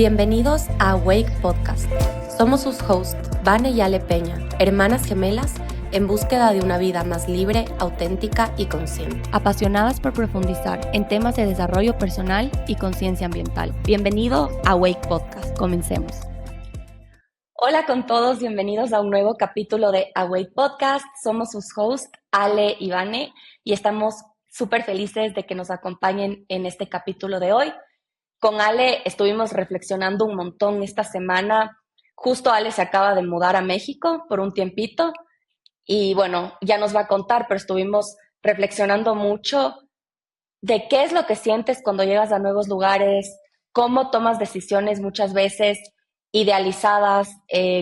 Bienvenidos a Awake Podcast. Somos sus hosts, Vane y Ale Peña, hermanas gemelas en búsqueda de una vida más libre, auténtica y consciente. Apasionadas por profundizar en temas de desarrollo personal y conciencia ambiental. Bienvenido a Awake Podcast. Comencemos. Hola con todos, bienvenidos a un nuevo capítulo de Awake Podcast. Somos sus hosts, Ale y Vane, y estamos súper felices de que nos acompañen en este capítulo de hoy. Con Ale estuvimos reflexionando un montón esta semana. Justo Ale se acaba de mudar a México por un tiempito y bueno, ya nos va a contar, pero estuvimos reflexionando mucho de qué es lo que sientes cuando llegas a nuevos lugares, cómo tomas decisiones muchas veces idealizadas.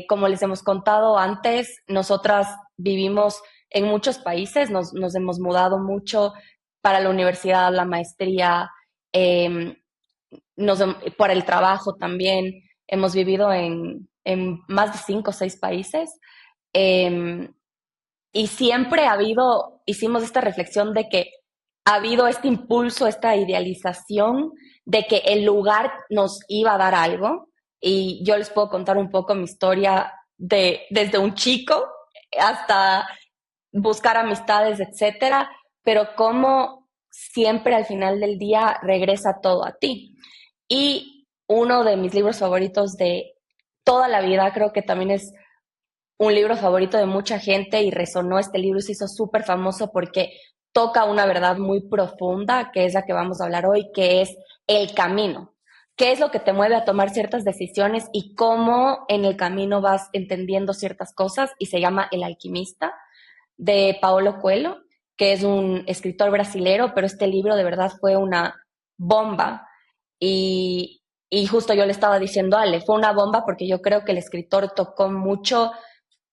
Como les hemos contado antes, nosotras vivimos en muchos países, nos hemos mudado mucho para la universidad, la maestría, eh, por el trabajo también. Hemos vivido en más de 5 o 6 países. Eh, y siempre hicimos esta reflexión de que ha habido este impulso, esta idealización de que el lugar nos iba a dar algo. Y yo les puedo contar un poco mi historia desde un chico hasta buscar amistades, etcétera, pero cómo siempre al final del día regresa todo a ti. Y uno de mis libros favoritos de toda la vida, creo que también es un libro favorito de mucha gente y resonó este libro y se hizo súper famoso porque toca una verdad muy profunda, que es la que vamos a hablar hoy, que es el camino. ¿Qué es lo que te mueve a tomar ciertas decisiones y cómo en el camino vas entendiendo ciertas cosas? Y se llama El Alquimista, de Paulo Coelho, que es un escritor brasilero, pero este libro de verdad fue una bomba. Y justo yo le estaba diciendo a Ale, fue una bomba porque yo creo que el escritor tocó mucho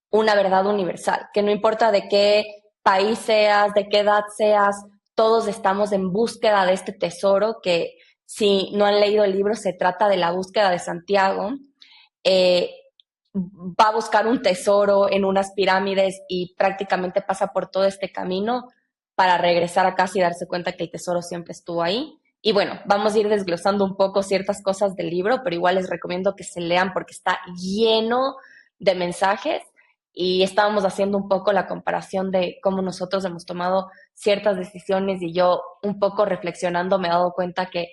una verdad universal, que no importa de qué país seas, de qué edad seas, todos estamos en búsqueda de este tesoro que, si no han leído el libro, se trata de la búsqueda de Santiago. Eh, Va a buscar un tesoro en unas pirámides y prácticamente pasa por todo este camino para regresar a casa y darse cuenta que el tesoro siempre estuvo ahí. Y bueno, vamos a ir desglosando un poco ciertas cosas del libro, pero igual les recomiendo que se lean porque está lleno de mensajes. Y estábamos haciendo un poco la comparación de cómo nosotros hemos tomado ciertas decisiones y yo un poco reflexionando me he dado cuenta que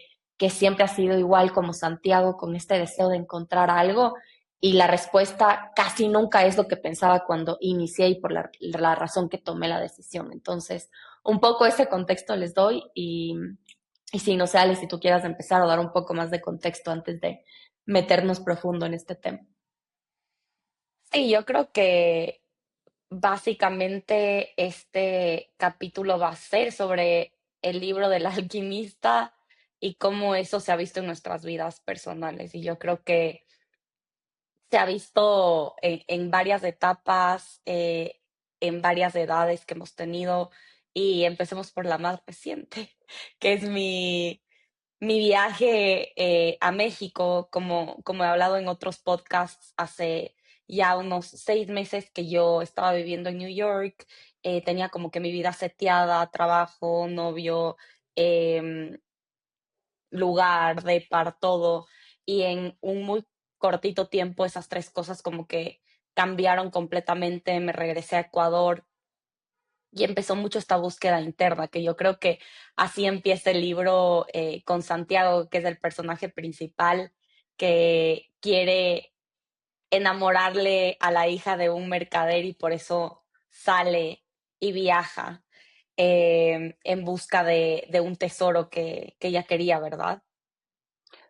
siempre ha sido igual como Santiago, con este deseo de encontrar algo, y la respuesta casi nunca es lo que pensaba cuando inicié y por la razón que tomé la decisión. Entonces, un poco ese contexto les doy y si no sé, Ale, si tú quieras empezar a dar un poco más de contexto antes de meternos profundo en este tema. Sí, yo creo que básicamente este capítulo va a ser sobre el libro del alquimista y cómo eso se ha visto en nuestras vidas personales. Y yo creo que se ha visto en varias etapas, en varias edades que hemos tenido. Y empecemos por la más reciente, que es mi viaje a México. Como he hablado en otros podcasts, hace ya unos 6 meses que yo estaba viviendo en New York. Tenía como que mi vida seteada, trabajo, novio, em, lugar, depar, todo. Y en un muy cortito tiempo esas tres cosas como que cambiaron completamente. Me regresé a Ecuador y empezó mucho esta búsqueda interna, que yo creo que así empieza el libro, con Santiago, que es el personaje principal, que quiere enamorarle a la hija de un mercader y por eso sale y viaja en busca de un tesoro que ella quería, ¿verdad?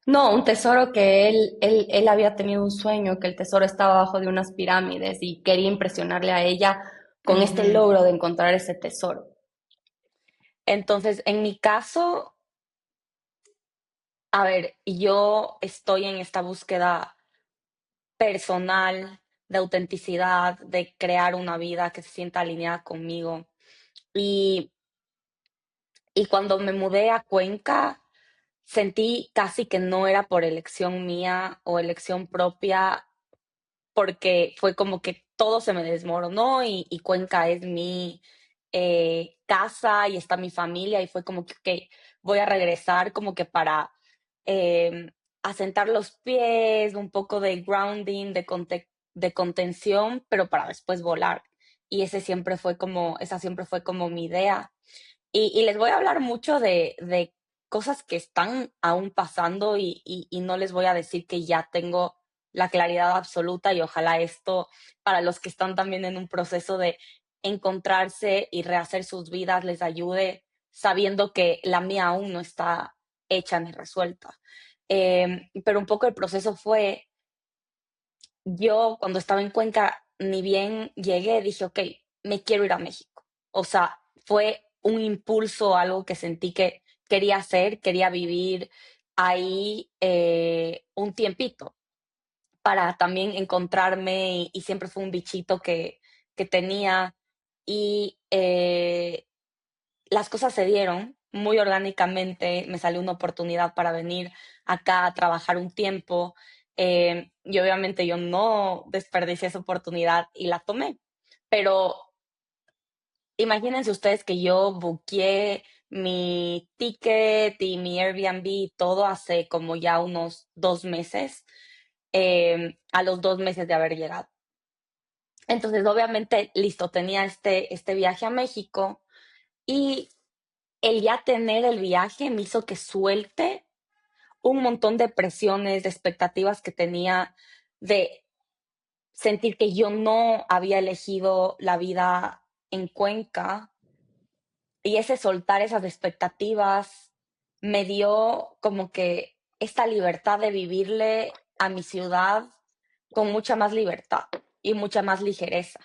No, un tesoro que él había tenido un sueño, que el tesoro estaba abajo de unas pirámides y quería impresionarle a ella con este Ujú. logro de encontrar ese tesoro. Entonces, en mi caso, a ver, yo estoy en esta búsqueda personal, de autenticidad, de crear una vida que se sienta alineada conmigo. Y, y cuando me mudé a Cuenca, sentí casi que no era por elección mía o elección propia, porque fue como que todo se me desmoronó y Cuenca es mi casa y está mi familia y fue como que ok, voy a regresar como que para eh, asentar los pies, un poco de grounding, de contención, pero para después volar. Y esa siempre fue como mi idea. Y les voy a hablar mucho de cosas que están aún pasando y no les voy a decir que ya tengo la claridad absoluta y ojalá esto para los que están también en un proceso de encontrarse y rehacer sus vidas les ayude sabiendo que la mía aún no está hecha ni resuelta. Pero un poco el proceso fue, yo cuando estaba en Cuenca, ni bien llegué, dije, ok, me quiero ir a México. O sea, fue un impulso, algo que sentí que quería hacer, quería vivir ahí un tiempito para también encontrarme y siempre fue un bichito que tenía y las cosas se dieron muy orgánicamente, me salió una oportunidad para venir acá a trabajar un tiempo y obviamente yo no desperdicié esa oportunidad y la tomé, pero imagínense ustedes que yo buqueé mi ticket y mi Airbnb y todo hace como ya unos 2 meses, a los 2 meses de haber llegado. Entonces, obviamente, listo, tenía este viaje a México y el ya tener el viaje me hizo que suelte un montón de presiones, de expectativas que tenía, de sentir que yo no había elegido la vida en Cuenca y ese soltar esas expectativas me dio como que esta libertad de vivirle a mi ciudad con mucha más libertad y mucha más ligereza.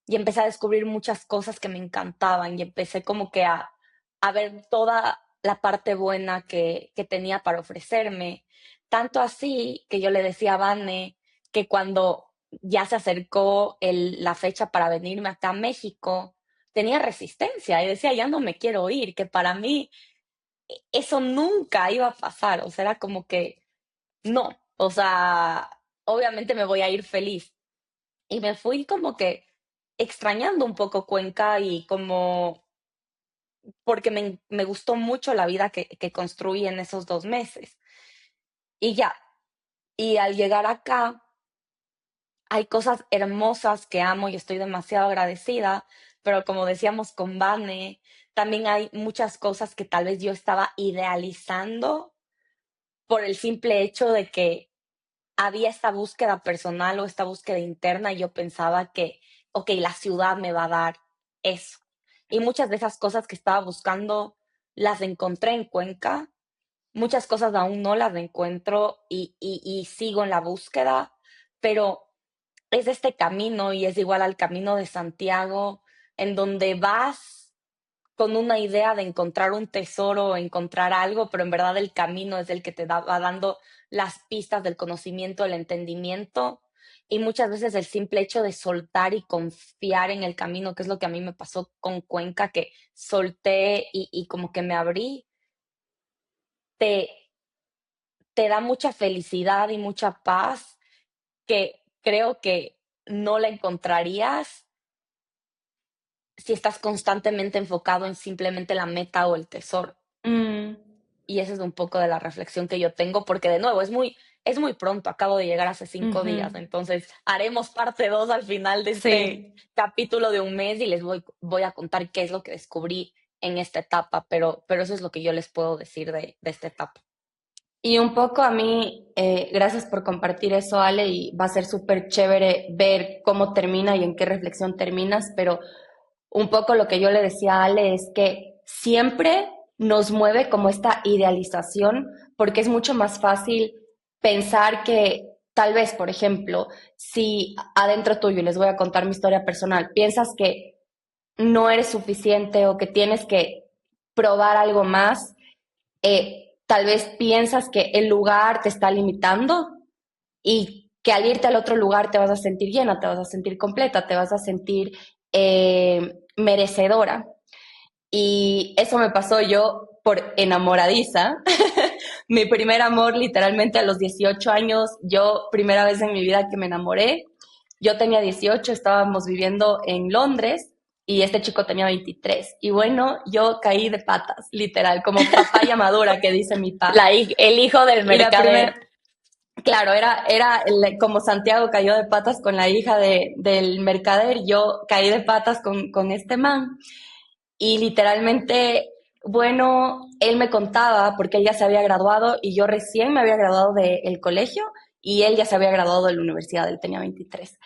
Y empecé a descubrir muchas cosas que me encantaban y empecé como que a ver toda la parte buena que tenía para ofrecerme. Tanto así que yo le decía a Vane que cuando ya se acercó la fecha para venirme acá a México, tenía resistencia y decía, ya no me quiero ir, que para mí eso nunca iba a pasar. O sea, era como que no, o sea, obviamente me voy a ir feliz. Y me fui como que extrañando un poco Cuenca y como porque me gustó mucho la vida que construí en esos 2 meses. Y ya, y al llegar acá hay cosas hermosas que amo y estoy demasiado agradecida, pero como decíamos con Vane, también hay muchas cosas que tal vez yo estaba idealizando por el simple hecho de que había esta búsqueda personal o esta búsqueda interna y yo pensaba que, ok, la ciudad me va a dar eso. Y muchas de esas cosas que estaba buscando las encontré en Cuenca, muchas cosas aún no las encuentro y sigo en la búsqueda, pero es este camino y es igual al camino de Santiago, en donde vas con una idea de encontrar un tesoro o encontrar algo, pero en verdad el camino es el que va dando las pistas del conocimiento, el entendimiento y muchas veces el simple hecho de soltar y confiar en el camino, que es lo que a mí me pasó con Cuenca, que solté y como que me abrí, te, te da mucha felicidad y mucha paz que creo que no la encontrarías si estás constantemente enfocado en simplemente la meta o el tesoro. Mm, Y esa es un poco de la reflexión que yo tengo, porque de nuevo, es muy pronto, acabo de llegar hace 5 días, ujú. entonces haremos parte 2 al final de este Sí. capítulo de un mes y les voy a contar qué es lo que descubrí en esta etapa, pero eso es lo que yo les puedo decir de esta etapa. Y un poco a mí, gracias por compartir eso, Ale, y va a ser súper chévere ver cómo termina y en qué reflexión terminas, pero un poco lo que yo le decía a Ale es que siempre nos mueve como esta idealización, porque es mucho más fácil pensar que tal vez, por ejemplo, si adentro tuyo, y les voy a contar mi historia personal, piensas que no eres suficiente o que tienes que probar algo más, tal vez piensas que el lugar te está limitando y que al irte al otro lugar te vas a sentir llena, te vas a sentir completa, te vas a sentir merecedora. Y eso me pasó yo por enamoradiza. Mi primer amor, literalmente a los 18 años, yo primera vez en mi vida que me enamoré. Yo tenía 18, estábamos viviendo en Londres y este chico tenía 23. Y bueno, yo caí de patas, literal, como papaya madura que dice mi pa. El hijo del Y la primera, mercader. Claro, como Santiago cayó de patas con la hija del mercader, yo caí de patas con este man. Y literalmente, bueno, él me contaba, porque él ya se había graduado y yo recién me había graduado del colegio y él ya se había graduado de la universidad, él tenía 23.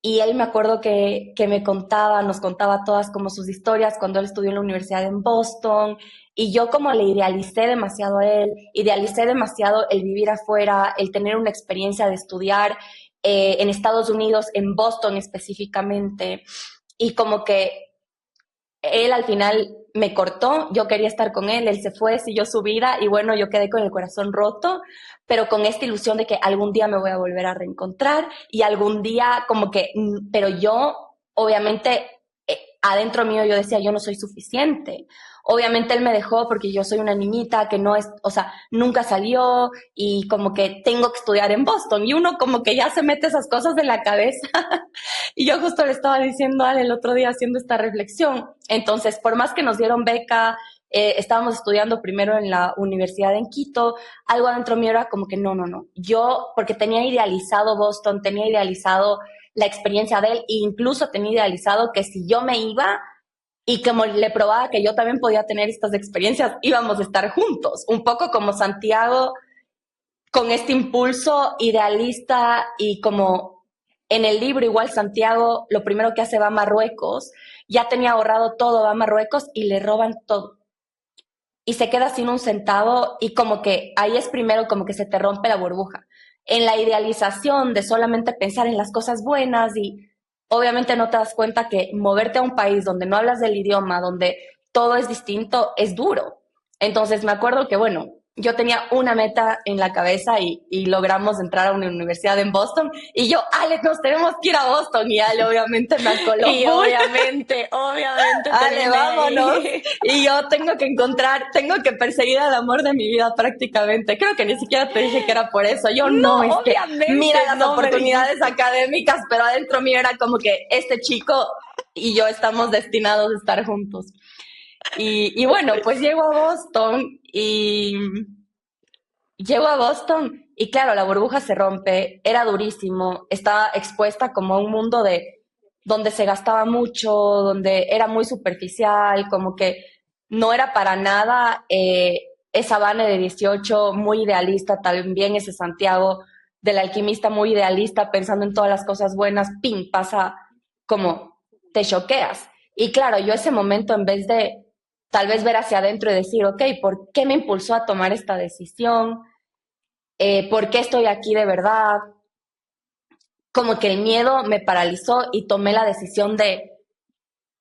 Y él me acuerdo que me contaba, nos contaba todas como sus historias cuando él estudió en la universidad en Boston. Y yo como le idealicé demasiado a él, idealicé demasiado el vivir afuera, el tener una experiencia de estudiar en Estados Unidos, en Boston específicamente. Y como que él al final me cortó, yo quería estar con él se fue, siguió su vida y bueno, yo quedé con el corazón roto, pero con esta ilusión de que algún día me voy a volver a reencontrar y algún día como que, pero yo obviamente adentro mío yo decía, yo no soy suficiente. Obviamente él me dejó porque yo soy una niñita que no es, o sea, nunca salió y como que tengo que estudiar en Boston y uno como que ya se mete esas cosas en la cabeza. Y yo justo le estaba diciendo a él el otro día haciendo esta reflexión. Entonces, por más que nos dieron beca, estábamos estudiando primero en la universidad en Quito, algo adentro mío era como que no, no, no. Yo, porque tenía idealizado Boston, tenía idealizado la experiencia de él e incluso tenía idealizado que si yo me iba y como le probaba que yo también podía tener estas experiencias, íbamos a estar juntos, un poco como Santiago con este impulso idealista y como en el libro igual Santiago lo primero que hace va a Marruecos, ya tenía ahorrado todo, va a Marruecos y le roban todo. Y se queda sin un centavo y como que ahí es primero como que se te rompe la burbuja. En la idealización de solamente pensar en las cosas buenas y obviamente no te das cuenta que moverte a un país donde no hablas del idioma, donde todo es distinto, es duro. Entonces me acuerdo que, bueno, yo tenía una meta en la cabeza y logramos entrar a una universidad en Boston y yo, Ale, nos tenemos que ir a Boston y Ale obviamente me acoló Y full. obviamente Ale, terminé vámonos. ahí. Y yo tengo que perseguir al amor de mi vida prácticamente. Creo que ni siquiera te dije que era por eso. Yo no, No, es que mira obviamente las no me oportunidades dijiste. académicas, pero adentro mío era como que este chico y yo estamos destinados a estar juntos. Y bueno, pues llego a Boston y claro, la burbuja se rompe, era durísimo, estaba expuesta como a un mundo de donde se gastaba mucho, donde era muy superficial, como que no era para nada esa Vane de 18 muy idealista, también ese Santiago del alquimista muy idealista, pensando en todas las cosas buenas, pim, pasa como te choqueas. Y claro, yo ese momento en vez de tal vez ver hacia adentro y decir, ok, ¿por qué me impulsó a tomar esta decisión? ¿Por qué estoy aquí de verdad? Como que el miedo me paralizó y tomé la decisión de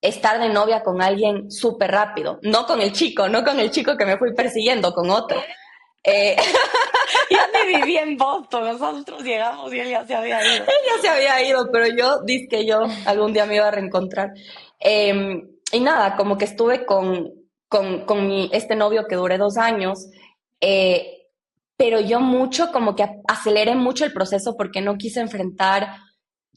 estar de novia con alguien súper rápido. No con el chico que me fui persiguiendo, con otro. Eh, Yo ni viví en Boston, nosotros llegamos y él ya se había ido. ya se había ido, pero yo dije que yo algún día me iba a reencontrar. Y nada, como que estuve con este novio que duré 2 años, eh, pero yo mucho, como que aceleré mucho el proceso porque no quise enfrentar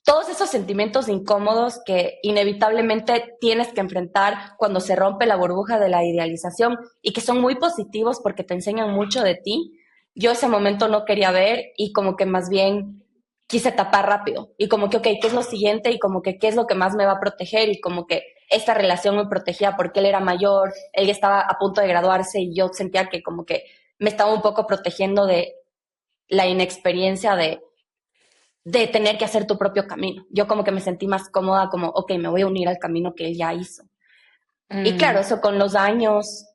todos esos sentimientos incómodos que inevitablemente tienes que enfrentar cuando se rompe la burbuja de la idealización y que son muy positivos porque te enseñan mucho de ti. Yo ese momento no quería ver y como que más bien quise tapar rápido y como que, ok, ¿qué es lo siguiente? Y como que, ¿qué es lo que más me va a proteger? Y como que esta relación me protegía porque él era mayor, él ya estaba a punto de graduarse y yo sentía que como que me estaba un poco protegiendo de la inexperiencia de tener que hacer tu propio camino. Yo como que me sentí más cómoda, como, ok, me voy a unir al camino que él ya hizo. Y claro, Mm, eso con los años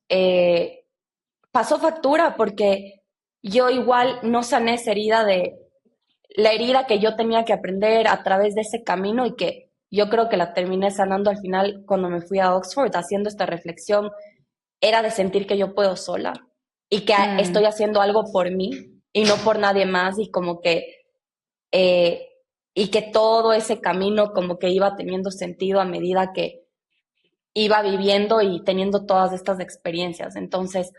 pasó factura porque yo igual no sané esa herida de la herida que yo tenía que aprender a través de ese camino y que yo creo que la terminé sanando al final cuando me fui a Oxford haciendo esta reflexión, era de sentir que yo puedo sola y que estoy mm. haciendo algo por mí y no por nadie más y como que eh, y que todo ese camino como que iba teniendo sentido a medida que iba viviendo y teniendo todas estas experiencias. Entonces,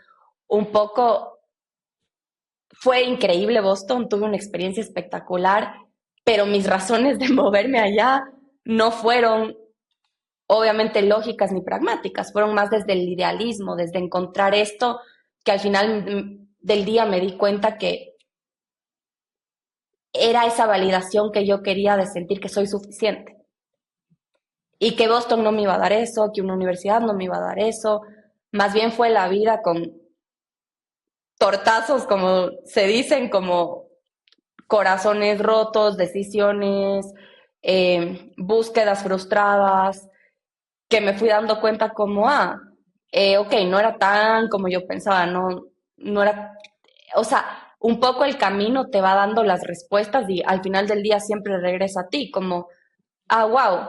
un poco fue increíble Boston, tuve una experiencia espectacular, pero mis razones de moverme allá no fueron obviamente lógicas ni pragmáticas, fueron más desde el idealismo, desde encontrar esto que al final del día me di cuenta que era esa validación que yo quería de sentir que soy suficiente. Y que Boston no me iba a dar eso, que una universidad no me iba a dar eso. Más bien fue la vida con tortazos, como se dicen, como corazones rotos, decisiones, búsquedas frustradas, que me fui dando cuenta como, ok, no era tan como yo pensaba, no era, o sea, un poco el camino te va dando las respuestas y al final del día siempre regresa a ti, como, wow,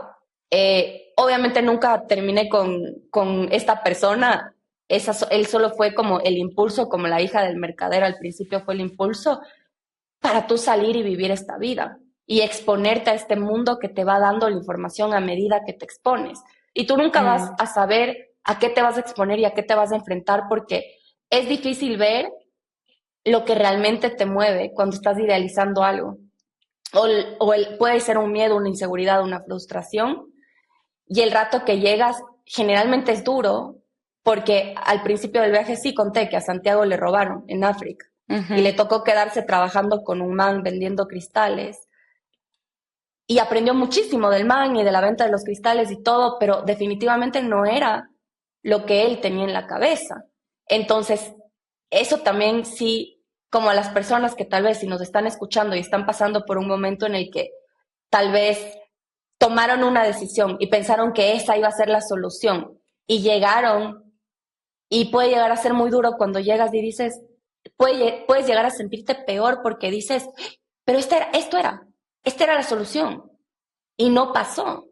obviamente nunca terminé con esta persona, él solo fue como el impulso, como la hija del mercader al principio fue el impulso, para tú salir y vivir esta vida y exponerte a este mundo que te va dando la información a medida que te expones. Y tú nunca vas Mm, a saber a qué te vas a exponer y a qué te vas a enfrentar porque es difícil ver lo que realmente te mueve cuando estás idealizando algo. Puede ser un miedo, una inseguridad, una frustración. Y el rato que llegas generalmente es duro porque al principio del viaje sí conté que a Santiago le robaron en África y le ujú. tocó quedarse trabajando con un man vendiendo cristales y aprendió muchísimo del man y de la venta de los cristales y todo, pero definitivamente no era lo que él tenía en la cabeza. Entonces, eso también sí, como a las personas que tal vez si nos están escuchando y están pasando por un momento en el que tal vez tomaron una decisión y pensaron que esa iba a ser la solución y llegaron y puede llegar a ser muy duro cuando llegas y dices, puedes llegar a sentirte peor porque dices, pero esta era la solución y no pasó.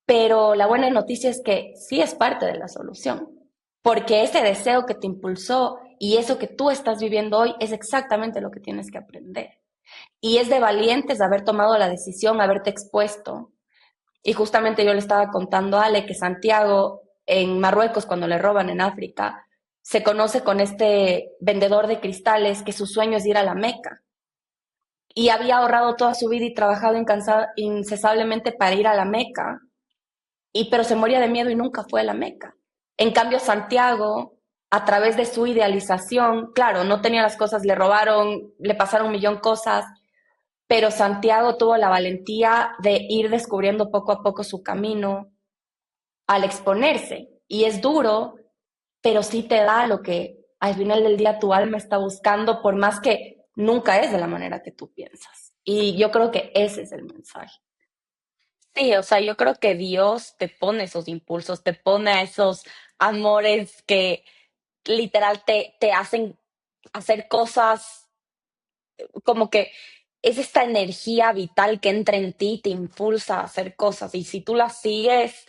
Pero la buena noticia es que sí es parte de la solución, porque ese deseo que te impulsó y eso que tú estás viviendo hoy es exactamente lo que tienes que aprender. Y es de valientes haber tomado la decisión, haberte expuesto. Y justamente yo le estaba contando a Ale que Santiago, en Marruecos, cuando le roban en África, se conoce con este vendedor de cristales que su sueño es ir a la Meca. Y había ahorrado toda su vida y trabajado incesablemente para ir a la Meca pero se moría de miedo y nunca fue a la Meca. En cambio, Santiago, a través de su idealización, claro, no tenía las cosas, le robaron, le pasaron un millón de cosas, pero Santiago tuvo la valentía de ir descubriendo poco a poco su camino al exponerse. Y es duro, pero sí te da lo que al final del día tu alma está buscando, por más que nunca es de la manera que tú piensas. Y yo creo que ese es el mensaje. Sí, o sea, yo creo que Dios te pone esos impulsos, te pone a esos amores que literal te hacen hacer cosas como que es esta energía vital que entra en ti, te impulsa a hacer cosas y si tú las sigues,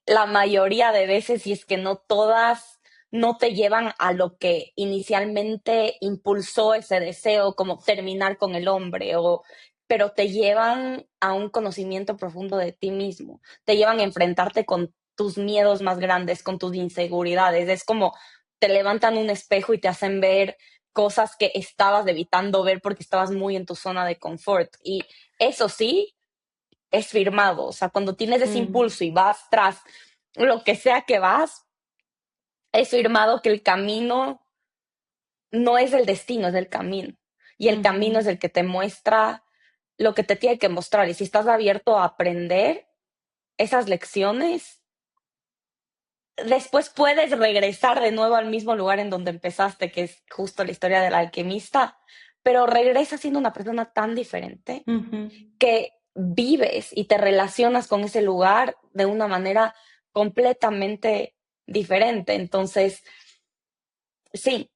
la mayoría de veces, y es que no todas, no te llevan a lo que inicialmente impulsó ese deseo, como terminar con el hombre, pero te llevan a un conocimiento profundo de ti mismo, te llevan a enfrentarte con tus miedos más grandes, con tus inseguridades. Es como te levantan un espejo y te hacen ver cosas que estabas evitando ver porque estabas muy en tu zona de confort. Y eso sí, es firmado. O sea, cuando tienes ese Mm, impulso y vas tras lo que sea que vas, es firmado que el camino no es el destino, es el camino. Y el camino es ujú, el que te muestra lo que te tiene que mostrar. Y si estás abierto a aprender esas lecciones, después puedes regresar de nuevo al mismo lugar en donde empezaste, que es justo la historia del alquimista, pero regresas siendo una persona tan diferente ujú. que vives y te relacionas con ese lugar de una manera completamente diferente. Entonces, sí,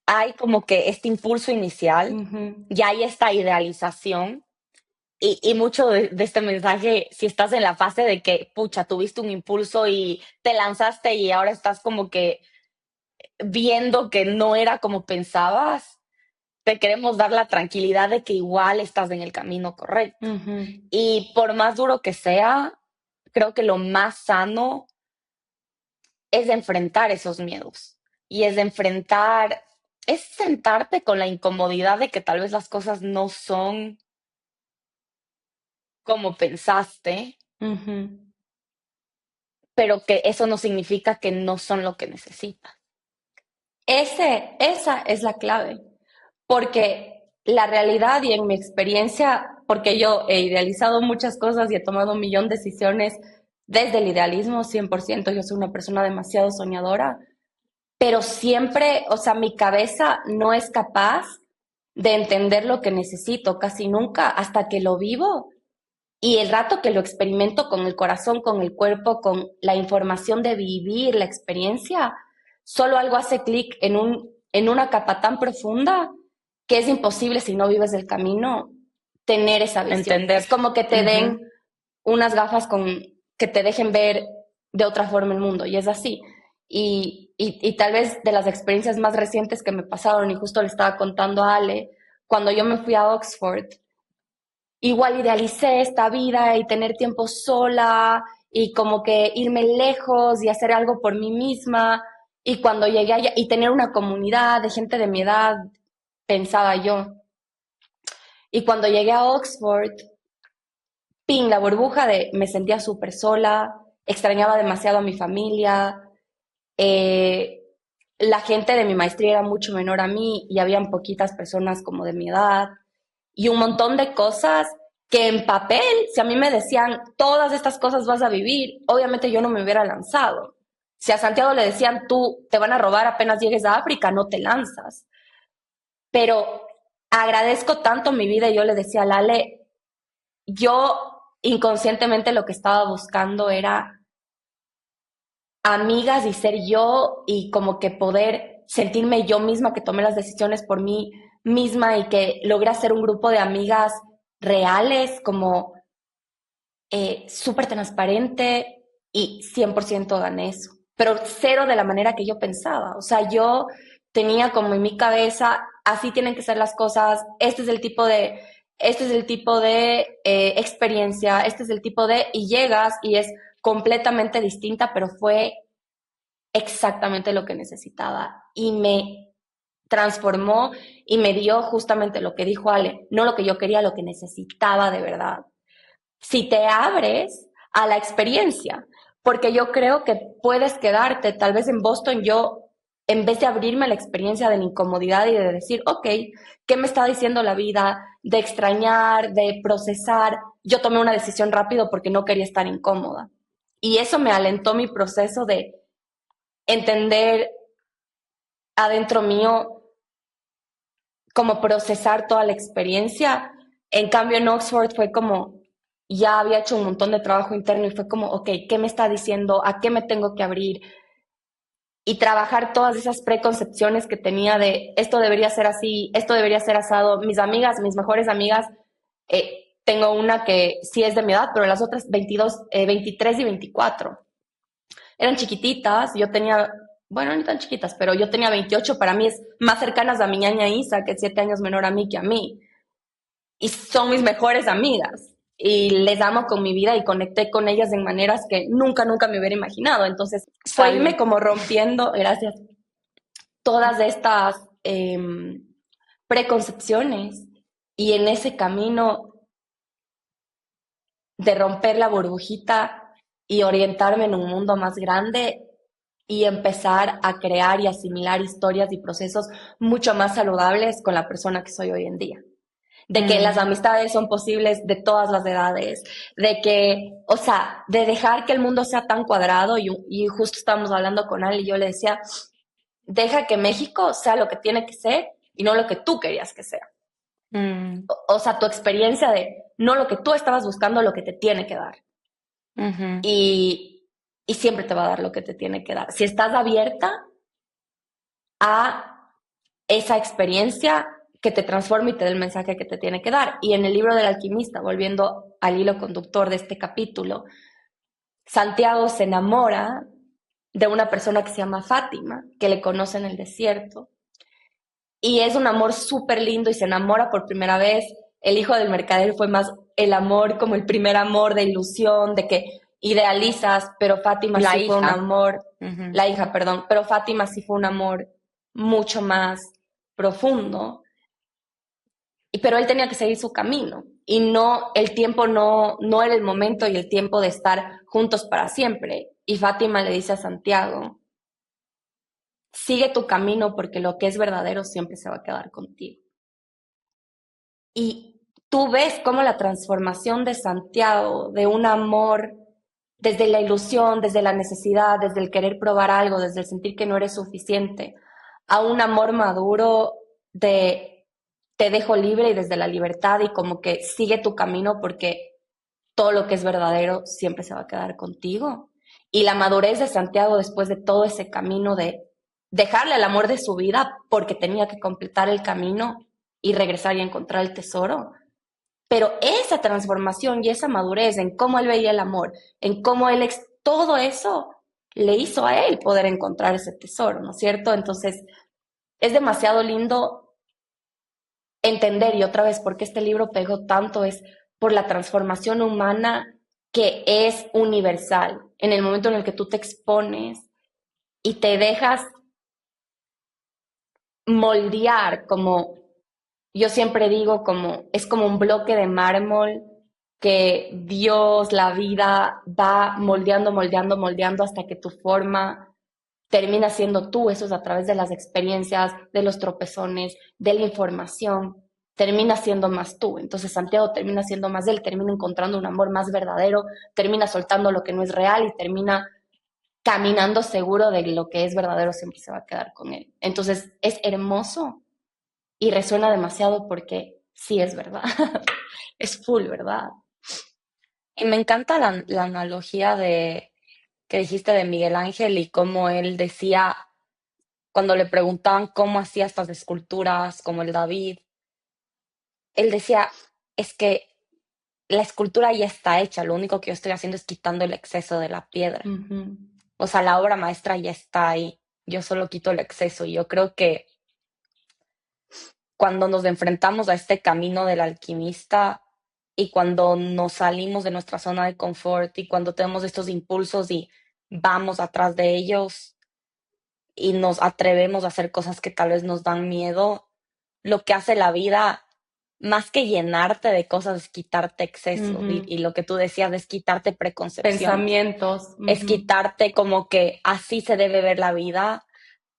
hay como que este impulso inicial, Ujú, ya hay esta idealización y mucho de este mensaje, si estás en la fase de que, pucha, tuviste un impulso y te lanzaste y ahora estás como que viendo que no era como pensabas, te queremos dar la tranquilidad de que igual estás en el camino correcto. ujú. Y por más duro que sea, creo que lo más sano es de enfrentar esos miedos y es de enfrentar, es sentarte con la incomodidad de que tal vez las cosas no son como pensaste, Ujú. pero que eso no significa que no son lo que necesitas. Esa es la clave, porque la realidad y en mi experiencia, porque yo he idealizado muchas cosas y he tomado un millón de decisiones desde el idealismo, 100%. Yo soy una persona demasiado soñadora, pero siempre, o sea, mi cabeza no es capaz de entender lo que necesito, casi nunca, hasta que lo vivo. Y el rato que lo experimento con el corazón, con el cuerpo, con la información de vivir la experiencia, solo algo hace clic en una capa tan profunda que es imposible si no vives el camino tener esa visión. Entender. Es como que te Ujú. den unas gafas que te dejen ver de otra forma el mundo y es así. Y tal vez de las experiencias más recientes que me pasaron, y justo le estaba contando a Ale, cuando yo me fui a Oxford, igual idealicé esta vida y tener tiempo sola y como que irme lejos y hacer algo por mí misma. Y cuando llegué allá y tener una comunidad de gente de mi edad, pensaba yo. Y cuando llegué a Oxford, ping, la burbuja de me sentía súper sola, extrañaba demasiado a mi familia, eh, la gente de mi maestría era mucho menor a mí y habían poquitas personas como de mi edad y un montón de cosas que en papel, si a mí me decían todas estas cosas vas a vivir, obviamente yo no me hubiera lanzado. Si a Santiago le decían tú te van a robar apenas llegues a África, no te lanzas. Pero agradezco tanto mi vida y yo le decía a Lale, yo inconscientemente lo que estaba buscando era amigas y ser yo y como que poder sentirme yo misma que tomé las decisiones por mí misma y que logré hacer un grupo de amigas reales, como súper transparente y 100% gané eso. Pero cero de la manera que yo pensaba. O sea, yo tenía como en mi cabeza, así tienen que ser las cosas, este es el tipo de experiencia, este es el tipo de, y llegas y es completamente distinta, pero fue exactamente lo que necesitaba y me transformó y me dio justamente lo que dijo Ale, no lo que yo quería, lo que necesitaba de verdad. Si te abres a la experiencia, porque yo creo que puedes quedarte, tal vez en Boston yo, en vez de abrirme a la experiencia de la incomodidad y de decir, ok, ¿qué me está diciendo la vida? De extrañar, de procesar, yo tomé una decisión rápido porque no quería estar incómoda. Y eso me alentó mi proceso de entender adentro mío como procesar toda la experiencia. En cambio, en Oxford fue como, ya había hecho un montón de trabajo interno y fue como, ok, ¿qué me está diciendo? ¿A qué me tengo que abrir? Y trabajar todas esas preconcepciones que tenía de esto debería ser así, esto debería ser asado. Mis amigas, mis mejores amigas, tengo una que sí es de mi edad, pero las otras 22, 23 y 24 eran chiquititas, yo tenía, bueno, ni tan chiquitas, pero yo tenía 28, para mí es más cercanas a mi ñaña Isa, que es 7 años menor a mí que a mí. Y son mis mejores amigas. Y les amo con mi vida y conecté con ellas en maneras que nunca, nunca me hubiera imaginado. Entonces fue irme Salud. como rompiendo, gracias, todas estas preconcepciones y en ese camino de romper la burbujita y orientarme en un mundo más grande y empezar a crear y asimilar historias y procesos mucho más saludables con la persona que soy hoy en día. De que las Mm, amistades son posibles de todas las edades, de que, o sea, de dejar que el mundo sea tan cuadrado y justo estábamos hablando con Ali y yo le decía, deja que México sea lo que tiene que ser y no lo que tú querías que sea. mm, O sea, tu experiencia de no lo que tú estabas buscando, lo que te tiene que dar. ujú. Y, y siempre te va a dar lo que te tiene que dar. Si estás abierta a esa experiencia que te transforme y te dé el mensaje que te tiene que dar. Y en el libro del alquimista, volviendo al hilo conductor de este capítulo, Santiago se enamora de una persona que se llama Fátima, que le conoce en el desierto. Y es un amor súper lindo y se enamora por primera vez. El hijo del mercader fue más el amor, como el primer amor de ilusión, de que idealizas, pero Fátima La sí fue un hija. amor, Ujú. la hija, perdón, pero Fátima sí fue un amor mucho más profundo. Pero él tenía que seguir su camino y no, el tiempo no era el momento y el tiempo de estar juntos para siempre. Y Fátima le dice a Santiago, sigue tu camino porque lo que es verdadero siempre se va a quedar contigo. Y tú ves cómo la transformación de Santiago, de un amor desde la ilusión, desde la necesidad, desde el querer probar algo, desde el sentir que no eres suficiente, a un amor maduro de te dejo libre y desde la libertad y como que sigue tu camino porque todo lo que es verdadero siempre se va a quedar contigo. Y la madurez de Santiago después de todo ese camino de dejarle el amor de su vida porque tenía que completar el camino y regresar y encontrar el tesoro. Pero esa transformación y esa madurez en cómo él veía el amor, en cómo él, todo eso le hizo a él poder encontrar ese tesoro, ¿no es cierto? Entonces, es demasiado lindo entender, y otra vez, por qué este libro pegó tanto, es por la transformación humana que es universal. En el momento en el que tú te expones y te dejas moldear, como yo siempre digo, como es como un bloque de mármol que Dios, la vida, va moldeando, moldeando, moldeando hasta que tu forma termina siendo tú. Eso es a través de las experiencias, de los tropezones, de la información, termina siendo más tú. Entonces Santiago termina siendo más él, termina encontrando un amor más verdadero, termina soltando lo que no es real y termina caminando seguro de lo que es verdadero, siempre se va a quedar con él. Entonces es hermoso y resuena demasiado porque sí es verdad, es full, ¿verdad? Y me encanta la analogía de que dijiste de Miguel Ángel y cómo él decía, cuando le preguntaban cómo hacía estas esculturas, como el David, él decía, es que la escultura ya está hecha, lo único que yo estoy haciendo es quitando el exceso de la piedra. Ujú, O sea, la obra maestra ya está ahí, yo solo quito el exceso. Y yo creo que cuando nos enfrentamos a este camino del alquimista y cuando nos salimos de nuestra zona de confort y cuando tenemos estos impulsos y vamos atrás de ellos y nos atrevemos a hacer cosas que tal vez nos dan miedo, lo que hace la vida, más que llenarte de cosas, es quitarte exceso. ujú. Y lo que tú decías es quitarte preconcepciones, Pensamientos. es Ujú, quitarte como que así se debe ver la vida,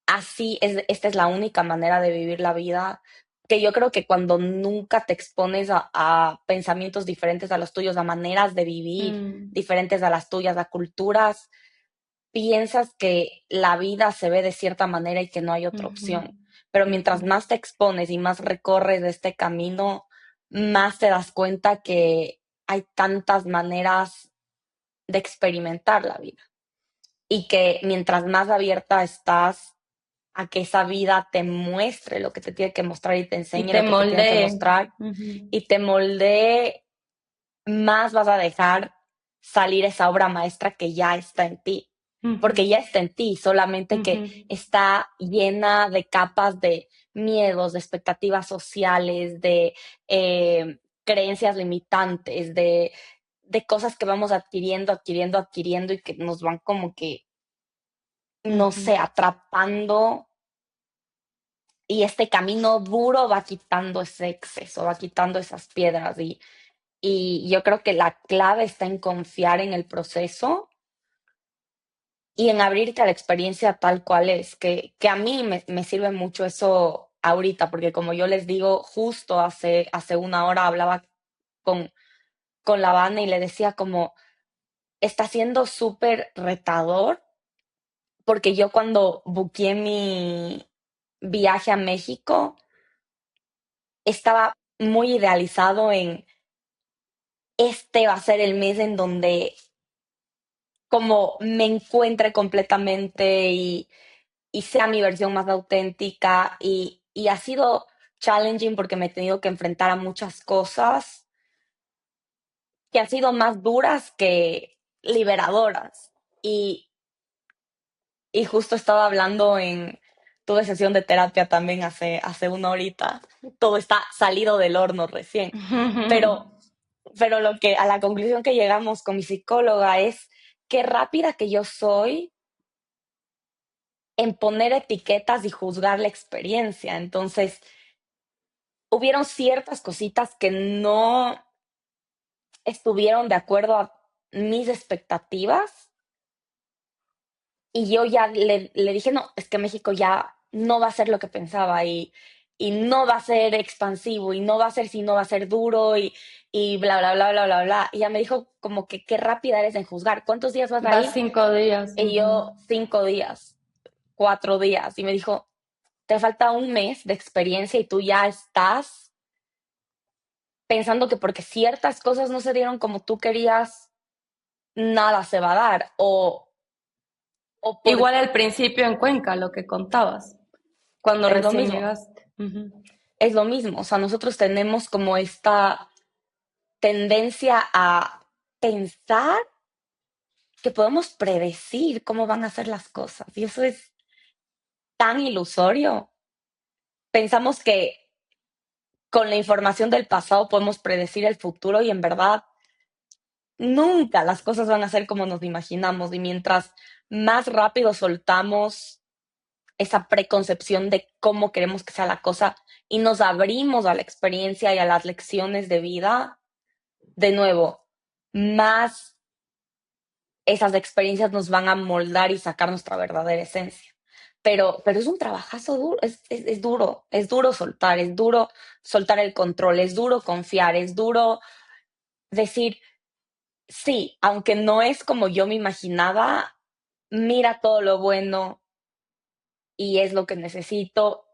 así es, esta es la única manera de vivir la vida, que yo creo que cuando nunca te expones a pensamientos diferentes a los tuyos, a maneras de vivir mm, diferentes a las tuyas, a culturas, piensas que la vida se ve de cierta manera y que no hay otra ujú, opción. Pero mientras ujú, más te expones y más recorres este camino, más te das cuenta que hay tantas maneras de experimentar la vida y que mientras más abierta estás a que esa vida te muestre lo que te tiene que mostrar y te y enseñe te lo que te tiene que moldee. mostrar Ujú, y te moldee, más vas a dejar salir esa obra maestra que ya está en ti, porque ujú, ya está en ti, solamente que ujú, está llena de capas de miedos, de expectativas sociales, de creencias limitantes, de cosas que vamos adquiriendo, adquiriendo, adquiriendo y que nos van como que, no sé, ujú. atrapando y este camino duro va quitando ese exceso, va quitando esas piedras y yo creo que la clave está en confiar en el proceso y en abrirte a la experiencia tal cual es, que a mí me sirve mucho eso ahorita, porque como yo les digo, justo hace una hora hablaba con, con la banda y le decía como, está siendo súper retador, porque yo cuando buqueé mi viaje a México, estaba muy idealizado en este va a ser el mes en donde como me encuentre completamente y sea mi versión más auténtica y ha sido challenging porque me he tenido que enfrentar a muchas cosas que han sido más duras que liberadoras. Y, y justo estaba hablando tuve sesión de terapia también hace una horita, todo está salido del horno recién, pero, pero a la conclusión que llegamos con mi psicóloga es qué rápida que yo soy en poner etiquetas y juzgar la experiencia. Entonces, hubieron ciertas cositas que no estuvieron de acuerdo a mis expectativas y yo ya le dije, no, es que México ya no va a ser lo que pensaba y no va a ser expansivo y no va a ser si no va a ser duro y bla, bla, bla, bla, bla, bla. Y ella me dijo como que qué rápida eres en juzgar. ¿Cuántos días vas a Vas ir? 5 días. Y yo 5 días, 4 días. Y me dijo, te falta un mes de experiencia y tú ya estás pensando que porque ciertas cosas no se dieron como tú querías, nada se va a dar. O por, Igual al principio en Cuenca, lo que contabas, cuando es lo recién mismo, llegaste. Ujú. es lo mismo. O sea, nosotros tenemos como esta tendencia a pensar que podemos predecir cómo van a ser las cosas. Y eso es tan ilusorio. Pensamos que con la información del pasado podemos predecir el futuro y en verdad nunca las cosas van a ser como nos imaginamos. Y mientras más rápido soltamos esa preconcepción de cómo queremos que sea la cosa y nos abrimos a la experiencia y a las lecciones de vida, de nuevo, más esas experiencias nos van a moldar y sacar nuestra verdadera esencia. Pero es un trabajazo duro, es duro soltar, es duro soltar el control, es duro confiar, es duro decir, sí, aunque no es como yo me imaginaba, mira todo lo bueno y es lo que necesito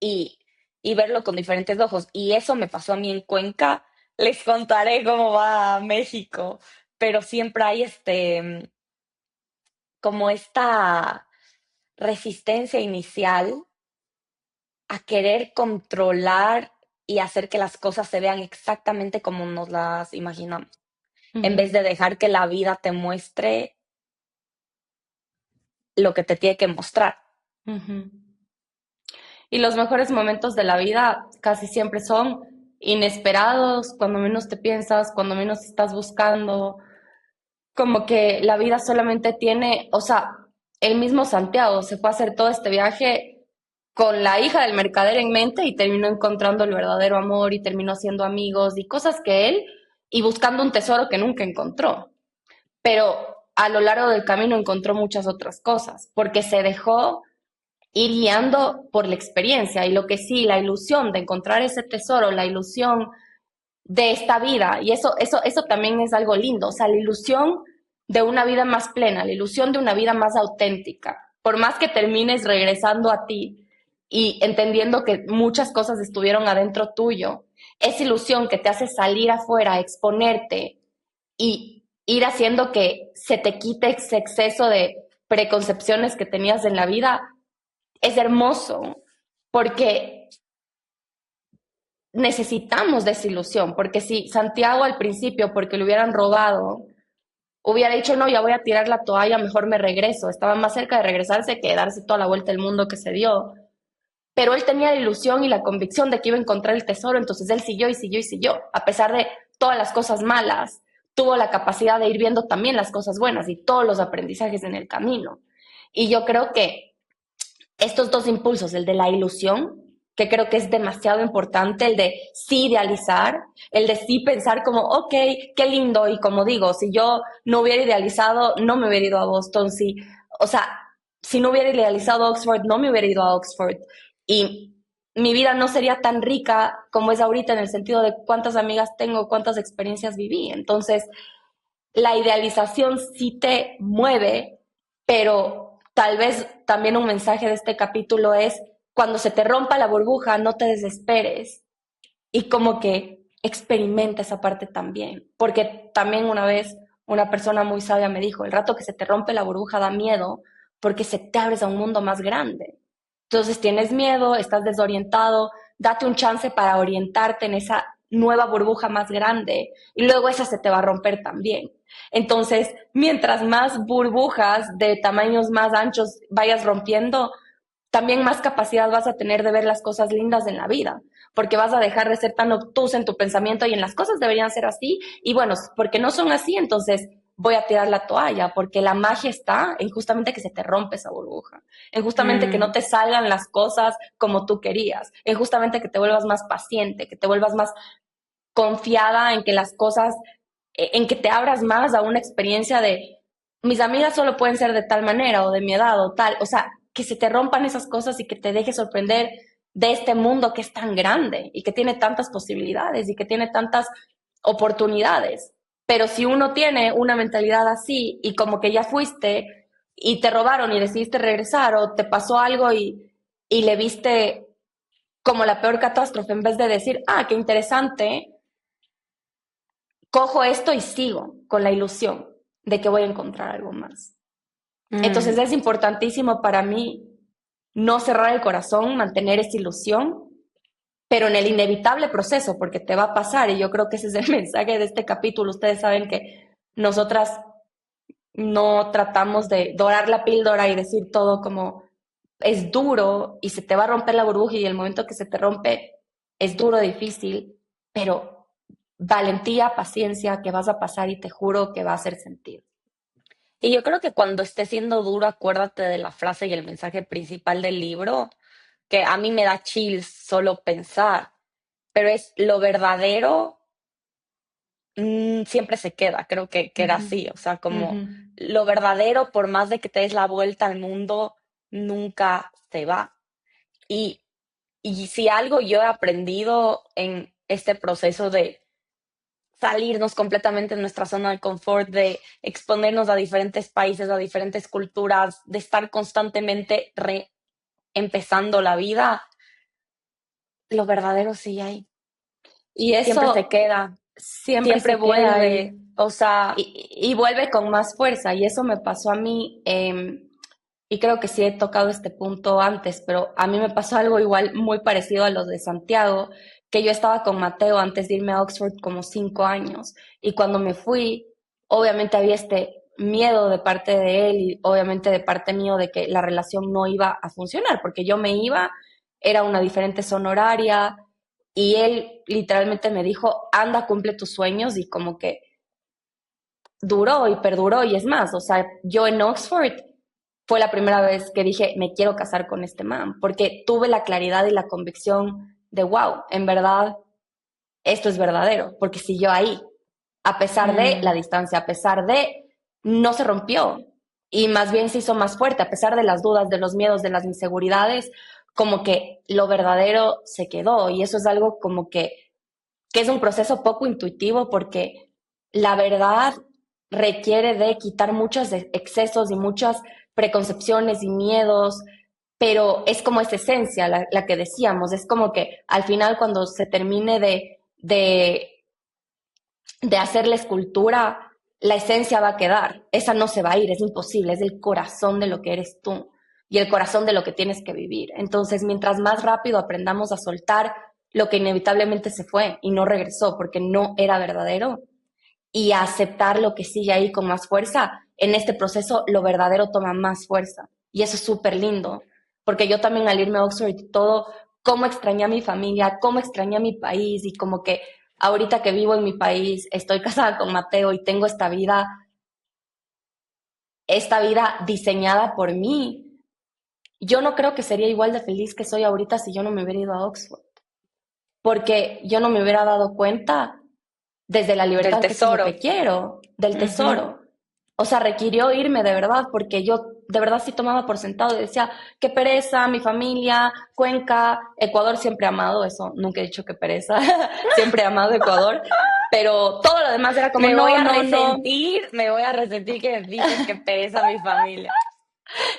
y, y verlo con diferentes ojos. Y eso me pasó a mí en Cuenca. Les contaré cómo va México, pero siempre hay como esta resistencia inicial a querer controlar y hacer que las cosas se vean exactamente como nos las imaginamos, en vez Ujú, de dejar que la vida te muestre lo que te tiene que mostrar. ujú. Y los mejores momentos de la vida casi siempre son inesperados, cuando menos te piensas, cuando menos estás buscando, como que la vida solamente tiene, o sea, el mismo Santiago se fue a hacer todo este viaje con la hija del mercader en mente y terminó encontrando el verdadero amor y terminó haciendo amigos y cosas que él, y buscando un tesoro que nunca encontró. Pero a lo largo del camino encontró muchas otras cosas, porque se dejó ir guiando por la experiencia y lo que sí, la ilusión de encontrar ese tesoro, la ilusión de esta vida, y eso también es algo lindo, o sea, la ilusión de una vida más plena, la ilusión de una vida más auténtica, por más que termines regresando a ti y entendiendo que muchas cosas estuvieron adentro tuyo, esa ilusión que te hace salir afuera, exponerte y ir haciendo que se te quite ese exceso de preconcepciones que tenías en la vida, es hermoso, porque necesitamos desilusión, porque si Santiago al principio, porque le hubieran robado, hubiera dicho, no, ya voy a tirar la toalla, mejor me regreso, estaba más cerca de regresarse que de darse toda la vuelta al mundo que se dio. Pero él tenía la ilusión y la convicción de que iba a encontrar el tesoro, entonces él siguió y siguió y siguió, a pesar de todas las cosas malas, tuvo la capacidad de ir viendo también las cosas buenas y todos los aprendizajes en el camino. Y yo creo que estos dos impulsos, el de la ilusión, que creo que es demasiado importante, el de sí idealizar, el de sí pensar como, ok, qué lindo, y como digo, si yo no hubiera idealizado, no me hubiera ido a Boston, sí, o sea, si no hubiera idealizado Oxford, no me hubiera ido a Oxford, y mi vida no sería tan rica como es ahorita en el sentido de cuántas amigas tengo, cuántas experiencias viví, entonces la idealización sí te mueve, pero tal vez también un mensaje de este capítulo es, cuando se te rompa la burbuja, no te desesperes y como que experimenta esa parte también, porque también una vez una persona muy sabia me dijo, el rato que se te rompe la burbuja da miedo porque se te abres a un mundo más grande. Entonces tienes miedo, estás desorientado, date un chance para orientarte en esa nueva burbuja más grande y luego esa se te va a romper también. Entonces, mientras más burbujas de tamaños más anchos vayas rompiendo, también más capacidad vas a tener de ver las cosas lindas en la vida, porque vas a dejar de ser tan obtusa en tu pensamiento y en las cosas deberían ser así, y bueno, porque no son así, entonces voy a tirar la toalla, porque la magia está en justamente que se te rompe esa burbuja, en justamente que no Mm, te salgan las cosas como tú querías, en justamente que te vuelvas más paciente, que te vuelvas más confiada en que las cosas, en que te abras más a una experiencia de mis amigas solo pueden ser de tal manera o de mi edad o tal, o sea, que se te rompan esas cosas y que te dejes sorprender de este mundo que es tan grande y que tiene tantas posibilidades y que tiene tantas oportunidades. Pero si uno tiene una mentalidad así y como que ya fuiste y te robaron y decidiste regresar o te pasó algo y le viste como la peor catástrofe en vez de decir, ah, qué interesante, cojo esto y sigo con la ilusión de que voy a encontrar algo más. Entonces Mm. es importantísimo para mí no cerrar el corazón, mantener esa ilusión, pero en el inevitable proceso, porque te va a pasar, y yo creo que ese es el mensaje de este capítulo. Ustedes saben que nosotras no tratamos de dorar la píldora y decir todo como es duro y se te va a romper la burbuja y el momento que se te rompe es duro, difícil, pero valentía, paciencia, que vas a pasar y te juro que va a hacer sentido. Y yo creo que cuando esté siendo duro, acuérdate de la frase y el mensaje principal del libro, que a mí me da chills solo pensar, pero es lo verdadero, siempre se queda, creo que era Ujú, así, o sea, como ujú. lo verdadero, por más de que te des la vuelta al mundo, nunca se va. Y, y si algo yo he aprendido en este proceso de salirnos completamente de nuestra zona de confort, de exponernos a diferentes países, a diferentes culturas, de estar constantemente empezando la vida, lo verdadero sí hay, Y siempre se eso queda, siempre siempre se queda vuelve, ahí o sea, y vuelve con más fuerza. Y eso me pasó a mí, y creo que sí he tocado este punto antes, pero a mí me pasó algo igual muy parecido a lo de Santiago, que yo estaba con Mateo antes de irme a Oxford como 5 años. Y cuando me fui, obviamente había este miedo de parte de él y obviamente de parte mío de que la relación no iba a funcionar, porque yo me iba, era una diferente zona horaria, y él literalmente me dijo, anda, cumple tus sueños, y como que duró y perduró. Y es más, o sea, yo en Oxford fue la primera vez que dije, me quiero casar con este man, porque tuve la claridad y la convicción de, wow, en verdad, esto es verdadero, porque siguió ahí, a pesar de la mm, distancia, a pesar de, no se rompió, y más bien se hizo más fuerte, a pesar de las dudas, de los miedos, de las inseguridades, como que lo verdadero se quedó. Y eso es algo como que es un proceso poco intuitivo, porque la verdad requiere de quitar muchos excesos y muchas preconcepciones y miedos, pero es como esa esencia, la que decíamos, es como que al final cuando se termine de hacer la escultura, la esencia va a quedar, esa no se va a ir, es imposible, es el corazón de lo que eres tú y el corazón de lo que tienes que vivir. Entonces, mientras más rápido aprendamos a soltar lo que inevitablemente se fue y no regresó porque no era verdadero, y a aceptar lo que sigue ahí con más fuerza, en este proceso lo verdadero toma más fuerza. Y eso es súper lindo, porque yo también al irme a Oxford y todo, cómo extrañé a mi familia, cómo extrañé a mi país, y como que ahorita que vivo en mi país, estoy casada con Mateo y tengo esta vida diseñada por mí. Yo no creo que sería igual de feliz que soy ahorita si yo no me hubiera ido a Oxford, porque yo no me hubiera dado cuenta desde la del libertad, que eso es lo tesoro. que quiero, del Ujú. tesoro. O sea, requirió irme de verdad, porque yo de verdad sí tomaba por sentado y decía, qué pereza, mi familia, Cuenca, Ecuador siempre he amado, eso nunca he dicho que pereza, siempre he amado Ecuador, pero todo lo demás era como, no, no, no, Me voy a resentir que dices que pereza mi familia.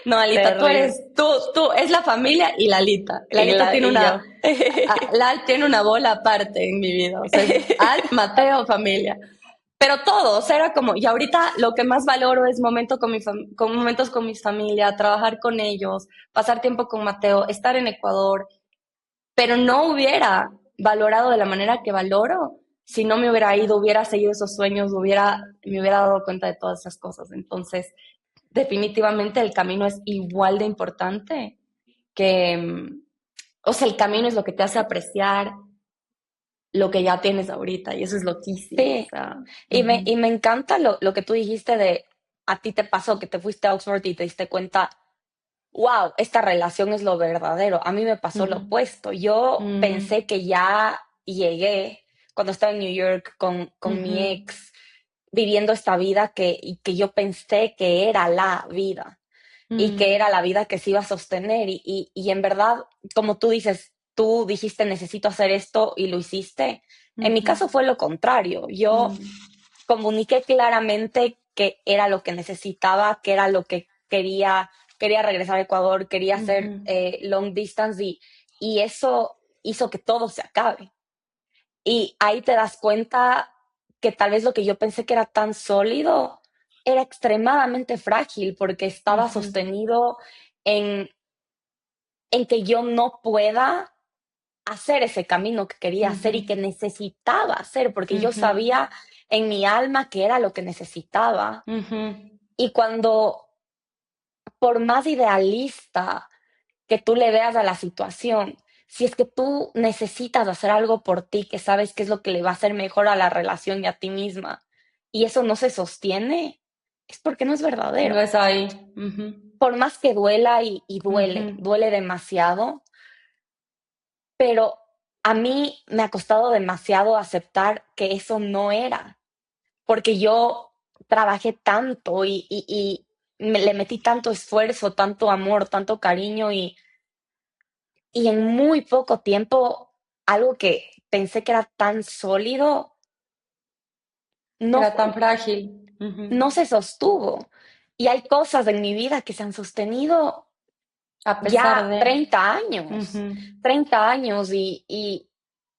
no, Alita, Terrible. tú, es la familia y la Alita. La Y, Alita tiene y yo. la Al tiene una bola aparte en mi vida, o sea, es Al, Mateo, familia. Pero todo, o sea, era como, y ahorita lo que más valoro es con momentos con mi familia, trabajar con ellos, pasar tiempo con Mateo, estar en Ecuador, pero no hubiera valorado de la manera que valoro si no me hubiera ido, hubiera seguido esos sueños, me hubiera dado cuenta de todas esas cosas. Entonces, definitivamente el camino es igual de importante que, o sea, el camino es lo que te hace apreciar lo que ya tienes ahorita, y eso es loquísimo, o Sí, sea. Ujú, y me encanta lo que tú dijiste de a ti te pasó que te fuiste a Oxford y te diste cuenta, wow, esta relación es lo verdadero. A mí me pasó lo ujú, opuesto. Yo ujú, pensé que ya llegué cuando estaba en New York con mi ujú. ex, viviendo esta vida y que yo pensé que era la vida y que Mm, era la vida que se iba a sostener. Y en verdad, como tú dices, tú dijiste necesito hacer esto y lo hiciste. En mi Ujú, caso fue lo contrario. Yo mm, comuniqué claramente que era lo que necesitaba, que era lo que quería. Quería regresar a Ecuador, quería ujú, hacer long distance y eso hizo que todo se acabe. Y ahí te das cuenta que tal vez lo que yo pensé que era tan sólido era extremadamente frágil porque estaba ujú, sostenido en, en que yo no pueda hacer ese camino que quería hacer y que ujú, necesitaba hacer, porque yo ujú, sabía en mi alma que era lo que necesitaba. ujú, Y cuando, por más idealista que tú le veas a la situación, si es que tú necesitas hacer algo por ti, que sabes qué es lo que le va a hacer mejor a la relación y a ti misma, y eso no se sostiene, es porque no es no verdadero. es ahí. Ujú, Por más que duela y ujú, duele demasiado, pero a mí me ha costado demasiado aceptar que eso no era, porque yo trabajé tanto le metí tanto esfuerzo, tanto amor, tanto cariño y en muy poco tiempo algo que pensé que era tan sólido no, era tan frágil. Ujú, no se sostuvo. Y hay cosas en mi vida que se han sostenido a pesar ya de. 30 años, Ujú, 30 años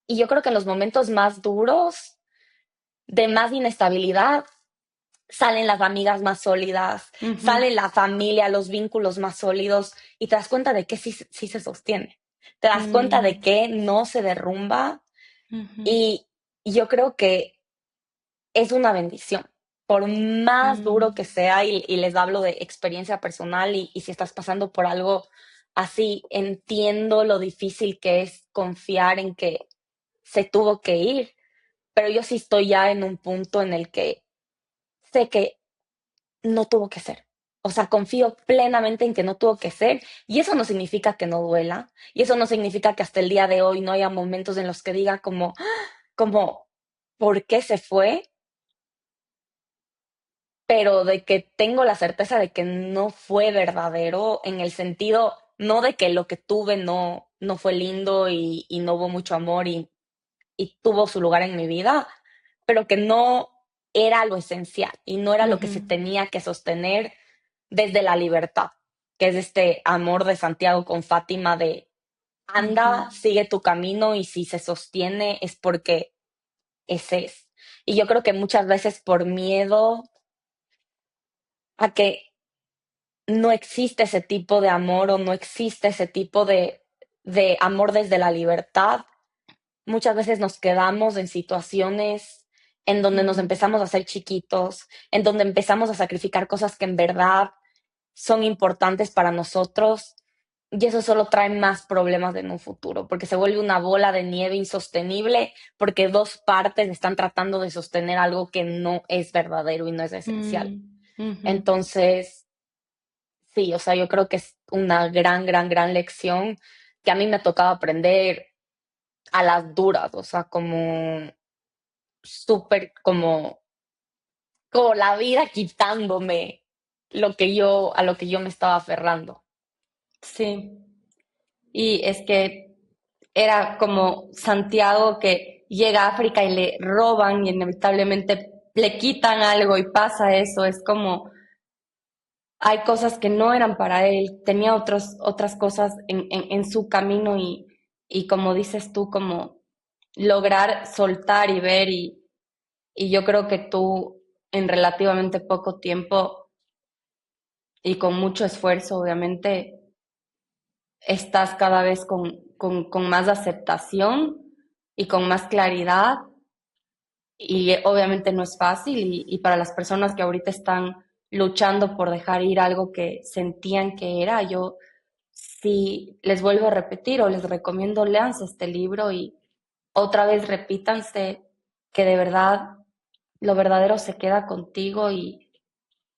y yo creo que en los momentos más duros, de más inestabilidad, salen las amigas más sólidas, ujú, sale la familia, los vínculos más sólidos y te das cuenta de que sí se sostiene. Te das cuenta de mm, que no se derrumba ujú, y yo creo que es una bendición. Por más duro que mm, sea, y les hablo de experiencia personal, y si estás pasando por algo así, entiendo lo difícil que es confiar en que se tuvo que ir, pero yo sí estoy ya en un punto en el que sé que no tuvo que ser. O sea, confío plenamente en que no tuvo que ser, y eso no significa que no duela, y eso no significa que hasta el día de hoy no haya momentos en los que diga como, ¿por qué se fue? Pero de que tengo la certeza de que no fue verdadero en el sentido, no de que lo que tuve no fue lindo y no hubo mucho amor y tuvo su lugar en mi vida, pero que no era lo esencial y no era lo que ujú, se tenía que sostener desde la libertad, que es este amor de Santiago con Fátima de ujú, anda, sigue tu camino y si se sostiene es porque ese es. Y yo creo que muchas veces por miedo a que no existe ese tipo de amor o no existe ese tipo de amor desde la libertad. Muchas veces nos quedamos en situaciones en donde nos mm, empezamos a hacer chiquitos, en donde empezamos a sacrificar cosas que en verdad son importantes para nosotros y eso solo trae más problemas en un futuro, porque se vuelve una bola de nieve insostenible, porque dos partes están tratando de sostener algo que no es verdadero y no es esencial. mm, ujú. Entonces, sí, o sea, yo creo que es una gran lección que a mí me ha tocado aprender a las duras, o sea, como súper, como la vida quitándome a lo que yo me estaba aferrando. Sí, y es que era como Santiago que llega a África y le roban y inevitablemente le quitan algo y pasa eso. Es como hay cosas que no eran para él, tenía otras cosas en su camino y como dices tú, como lograr soltar y ver y yo creo que tú en relativamente poco tiempo y con mucho esfuerzo, obviamente, estás cada vez con más aceptación y con más claridad y obviamente no es fácil y para las personas que ahorita están luchando por dejar ir algo que sentían que era, yo sí les vuelvo a repetir o les recomiendo leanse este libro y otra vez repítanse que de verdad lo verdadero se queda contigo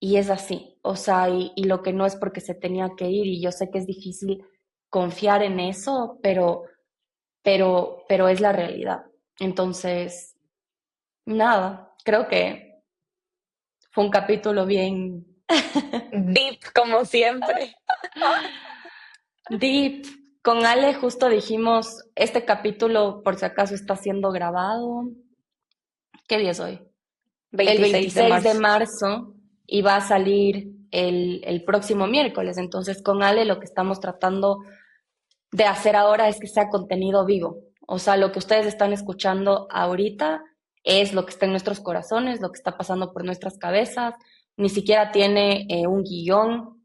y es así, o sea, y lo que no es porque se tenía que ir y yo sé que es difícil confiar en eso, pero es la realidad. Entonces, nada, creo que fue un capítulo bien Deep, como siempre. deep. Con Ale justo dijimos, este capítulo por si acaso está siendo grabado. ¿Qué día es hoy? El 26 de 26 de marzo. marzo y va a salir el próximo miércoles. Entonces con Ale lo que estamos tratando de hacer ahora es que sea contenido vivo. O sea, lo que ustedes están escuchando ahorita es lo que está en nuestros corazones, lo que está pasando por nuestras cabezas. Ni siquiera tiene un guión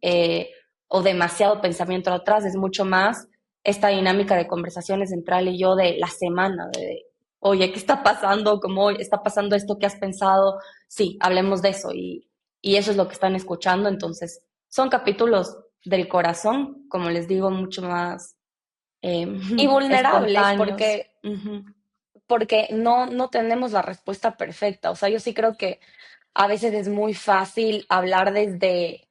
o demasiado pensamiento atrás, es mucho más esta dinámica de conversaciones entre Ale y yo de la semana, de, oye, ¿qué está pasando? ¿Cómo hoy está pasando esto? ¿Qué has pensado? Sí, hablemos de eso y eso es lo que están escuchando. Entonces, son capítulos del corazón, como les digo, mucho más eh, Y vulnerables espontáneos. porque, Ujú. porque no tenemos la respuesta perfecta. O sea, yo sí creo que a veces es muy fácil hablar desde,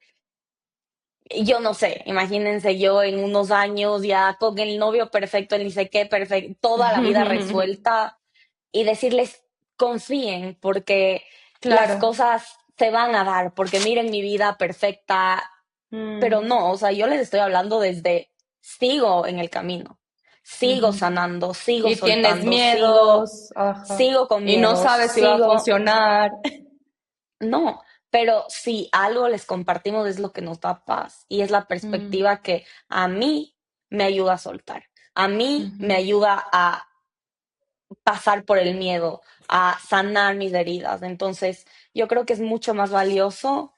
yo no sé, imagínense yo en unos años ya con el novio perfecto, el ni sé qué perfecto, toda la vida resuelta y decirles confíen porque las Claro. cosas se van a dar, porque miren mi vida perfecta, pero Mm. no, o sea, yo les estoy hablando desde sigo en el camino, sigo Ujú. sanando, sigo Y tienes soltando, sigo, miedos, ajá. sigo con Y no miedos, sabes si va a sigo, funcionar. no, pero si algo les compartimos es lo que nos da paz y es la Mm. perspectiva que a mí me ayuda a soltar, a mí me Ujú. ayuda a pasar por el miedo, a sanar mis heridas. Entonces, yo creo que es mucho más valioso,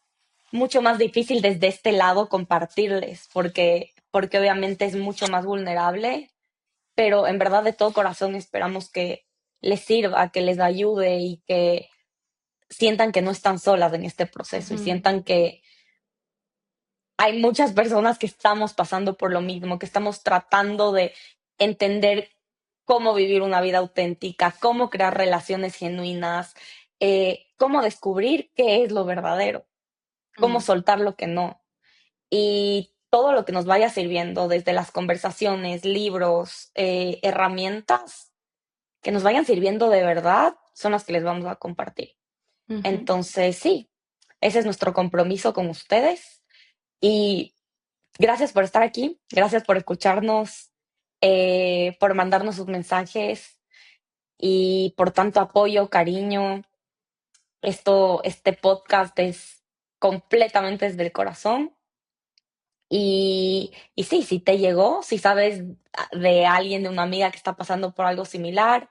mucho más difícil desde este lado compartirles, porque obviamente es mucho más vulnerable, pero en verdad de todo corazón esperamos que les sirva, que les ayude y que sientan que no están solas en este proceso y Ujú. sientan que hay muchas personas que estamos pasando por lo mismo, que estamos tratando de entender cómo vivir una vida auténtica, cómo crear relaciones genuinas, cómo descubrir qué es lo verdadero, cómo Mm. soltar lo que no. Y todo lo que nos vaya sirviendo, desde las conversaciones, libros, herramientas, que nos vayan sirviendo de verdad, son las que les vamos a compartir. Ujú. Entonces, sí, ese es nuestro compromiso con ustedes. Y gracias por estar aquí, gracias por escucharnos, por mandarnos sus mensajes y por tanto apoyo, cariño. Este podcast es completamente desde el corazón. Y sí, si te llegó, si sabes de alguien, de una amiga que está pasando por algo similar,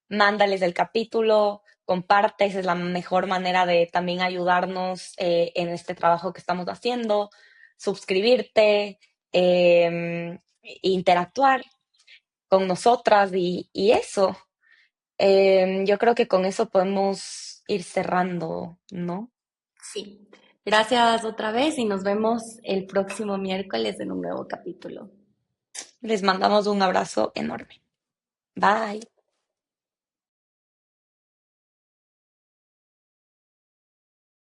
mándales el capítulo, comparte, esa es la mejor manera de también ayudarnos en este trabajo que estamos haciendo, suscribirte, interactuar con nosotras y eso. Yo creo que con eso podemos ir cerrando, ¿no? Sí. Gracias otra vez y nos vemos el próximo miércoles en un nuevo capítulo. Les mandamos un abrazo enorme. Bye.